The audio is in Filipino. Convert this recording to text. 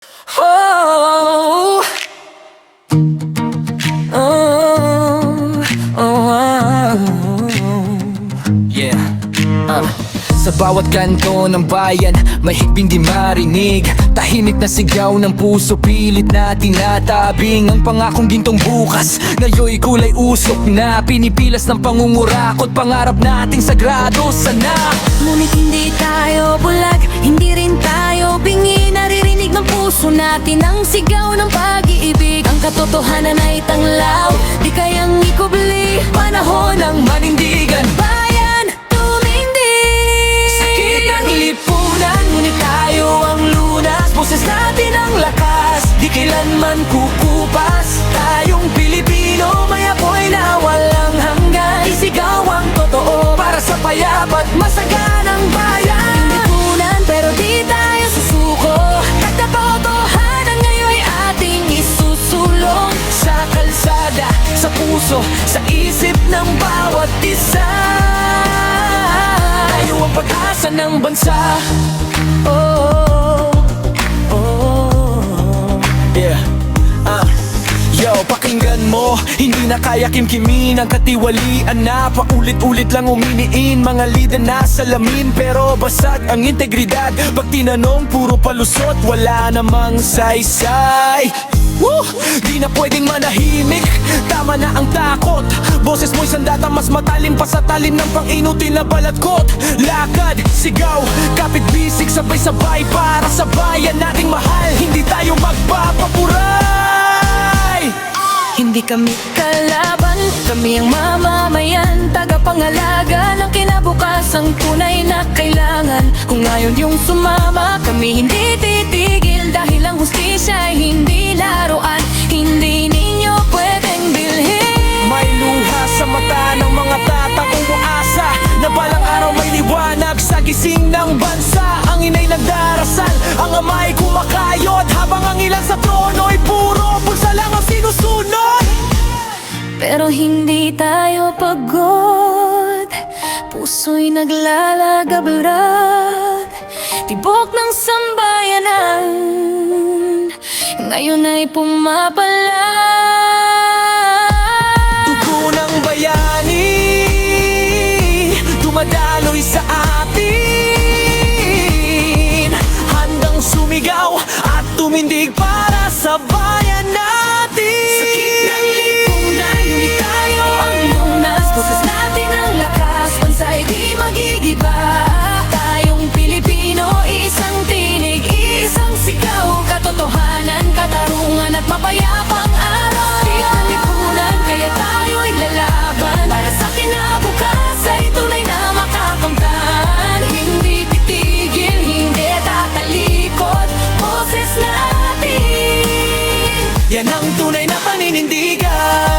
Oh, oh, oh, yeah. Sa bawat kanto ng bayan, may hikbing di marinig. Tahimik na sigaw ng puso, pilit na tinatabing ang pangakong gintong bukas. Ngayon'y kulay usok na, pinipilas ng pangungurakot. Pangarap nating sagrado sana. Ngunit hindi tayo bulag, hindi rin tayo bingi. Naririnig ng puso natin ang sigaw ng pag-iibig. Ang katotohanan ay tanglaw, di kayang ikubli. Panahon ng Manindigan, bayan, tumindig. sakit ng lipunan, ngunit tayo ang lunas. Boses natin ang lakas, di kailanman kukupas. Tayong Pilipino, may apoy na walang hanggan. Isigaw ang totoo para sa payapat masaganang bayan. Lipunan pero di tayo susuko. Katotohanan ngayon'y ating isusulong. Sa kalsada, sa puso, sa isip ng bawat isa. Tayo ang pag-asa ng bansa. Oh, oh, oh. Yeah. Yo, pakinggan mo, hindi na kaya kimkimin ang katiwalian na paulit-ulit lang uminiin. Mga lider na salamin pero basag ang integridad. Pag tinanong, puro palusot, wala namang saysay. Woo! Di na pwedeng manahimik, tama na ang takot. Boses mo'y sandata, mas matalim pa sa talim ng pang-inutil na balatkot. Lakad, sigaw, kapit-bisig, sabay-sabay para sa bayan nating mahal. Hindi tayo magpapapuray. Hindi kami kalaban, kami ang mamamayan. Tagapangalaga ng kinabukasan, tunay na kailangan. Kung ngayon yung sumama, kami hindi titigil. Dahil ang hustisya ay hindi laruan, hindi ninyo pwedeng bilhin. May luha sa mata ng mga tatang umuasa na balang araw may liwanag sa gising ng bansa. Ang inay nagdarasal, ang ama'y kumakayod, habang ang ilan sa trono'y puro bulsa lang ang sinusunod. Pero hindi tayo pagod, puso'y naglalagablad. Tibok ng sambayanan, ngayon ay pumapalag. Dugo ng bayani, dumadaloy sa atin. Handang sumigaw at tumindig para sa bayan natin. Sakit ng lipunan, ngunit tayo ang lunas. Boses natin ang lakas, bansa'y di magigiba. Tayong Pilipino, isang tinig, isang sigaw. Katotohanan, katarungan at mapayapang araw. Sakit ng lipunan, kaya tayo'y lalaban. Para sa kinabukasan, tunay na makakamtan. Hindi titigil, hindi tatalikod. Boses natin, yan ang tunay na paninindigan.